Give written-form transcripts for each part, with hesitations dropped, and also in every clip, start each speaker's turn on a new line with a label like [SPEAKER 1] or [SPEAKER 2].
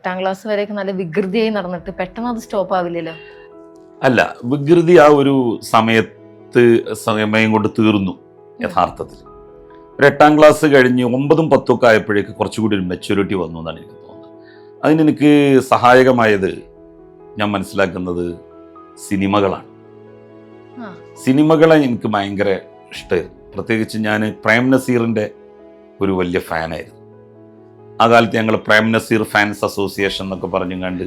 [SPEAKER 1] 8ാം class വരെയൊക്കെ നല്ല വികൃതിയായി നടന്നിട്ട് പെട്ടെന്ന് അത് സ്റ്റോപ്പ് ആവില്ലല്ലോ?
[SPEAKER 2] അല്ല, വികൃതി ആ ഒരു സമയം കൊണ്ട് തീർന്നു. യഥാർത്ഥത്തിൽ ഒരു 8ാം ക്ലാസ് കഴിഞ്ഞ് 9ഉം 10ഉം ഒക്കെ ആയപ്പോഴേക്ക് കുറച്ചുകൂടി ഒരു മെച്യൂരിറ്റി വന്നു എന്നാണ് എനിക്ക് തോന്നുന്നത്. അതിനെനിക്ക് സഹായകമായത് ഞാൻ മനസ്സിലാക്കുന്നത് സിനിമകളാണ്. സിനിമകളെ എനിക്ക് ഭയങ്കര ഇഷ്ടമായിരുന്നു. പ്രത്യേകിച്ച് ഞാൻ പ്രേം നസീറിൻ്റെ ഒരു വലിയ ഫാനായിരുന്നു. ആ കാലത്ത് ഞങ്ങൾ പ്രേം നസീർ ഫാൻസ് അസോസിയേഷൻ എന്നൊക്കെ പറഞ്ഞുകൊണ്ട്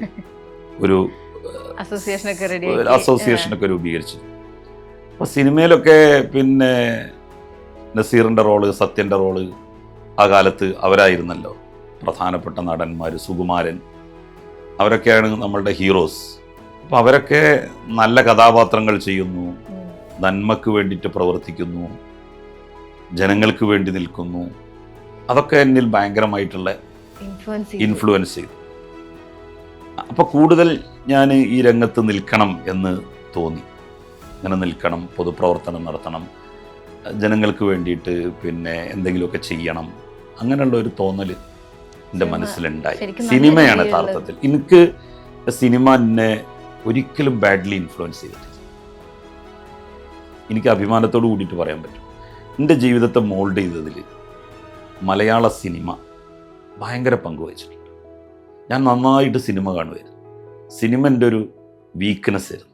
[SPEAKER 2] ഒരു അസോസിയേഷനൊക്കെ രൂപീകരിച്ചു. അപ്പോൾ സിനിമയിലൊക്കെ പിന്നെ നസീറിൻ്റെ റോള്, സത്യൻ്റെ റോള് ആ കാലത്ത് അവരായിരുന്നല്ലോ പ്രധാനപ്പെട്ട നടന്മാർ. സുകുമാരൻ, അവരൊക്കെയാണ് നമ്മളുടെ ഹീറോസ്. അപ്പോൾ അവരൊക്കെ നല്ല കഥാപാത്രങ്ങൾ ചെയ്യുന്നു, നന്മക്ക് വേണ്ടിയിട്ട് പ്രവർത്തിക്കുന്നു, ജനങ്ങൾക്ക് വേണ്ടി നിൽക്കുന്നു. അതൊക്കെ എന്നിൽ ഭയങ്കരമായിട്ടുള്ള ഇൻഫ്ലുവൻസ് ചെയ്തു. അപ്പോൾ കൂടുതൽ ഞാൻ ഈ രംഗത്ത് നിൽക്കണം എന്ന് തോന്നി. ഇങ്ങനെ നിൽക്കണം, പൊതുപ്രവർത്തനം നടത്തണം, ജനങ്ങൾക്ക് വേണ്ടിയിട്ട് പിന്നെ എന്തെങ്കിലുമൊക്കെ ചെയ്യണം, അങ്ങനെയുള്ള ഒരു തോന്നൽ എൻ്റെ മനസ്സിലുണ്ടായി. സിനിമയാണ് യഥാർത്ഥത്തിൽ. എനിക്ക് സിനിമ എന്നെ ഒരിക്കലും ബാഡ്ലി ഇൻഫ്ലുവൻസ് ചെയ്തിട്ടില്ല. എനിക്ക് അഭിമാനത്തോട് കൂടിയിട്ട് പറയാൻ പറ്റും, എൻ്റെ ജീവിതത്തെ മോൾഡ് ചെയ്തതിൽ മലയാള സിനിമ ഭയങ്കര പങ്കുവഹിച്ചിട്ടുണ്ട്. ഞാൻ നന്നായിട്ട് സിനിമ കാണുമായിരുന്നു. സിനിമ എൻ്റെ ഒരു വീക്ക്നെസ് ആയിരുന്നു.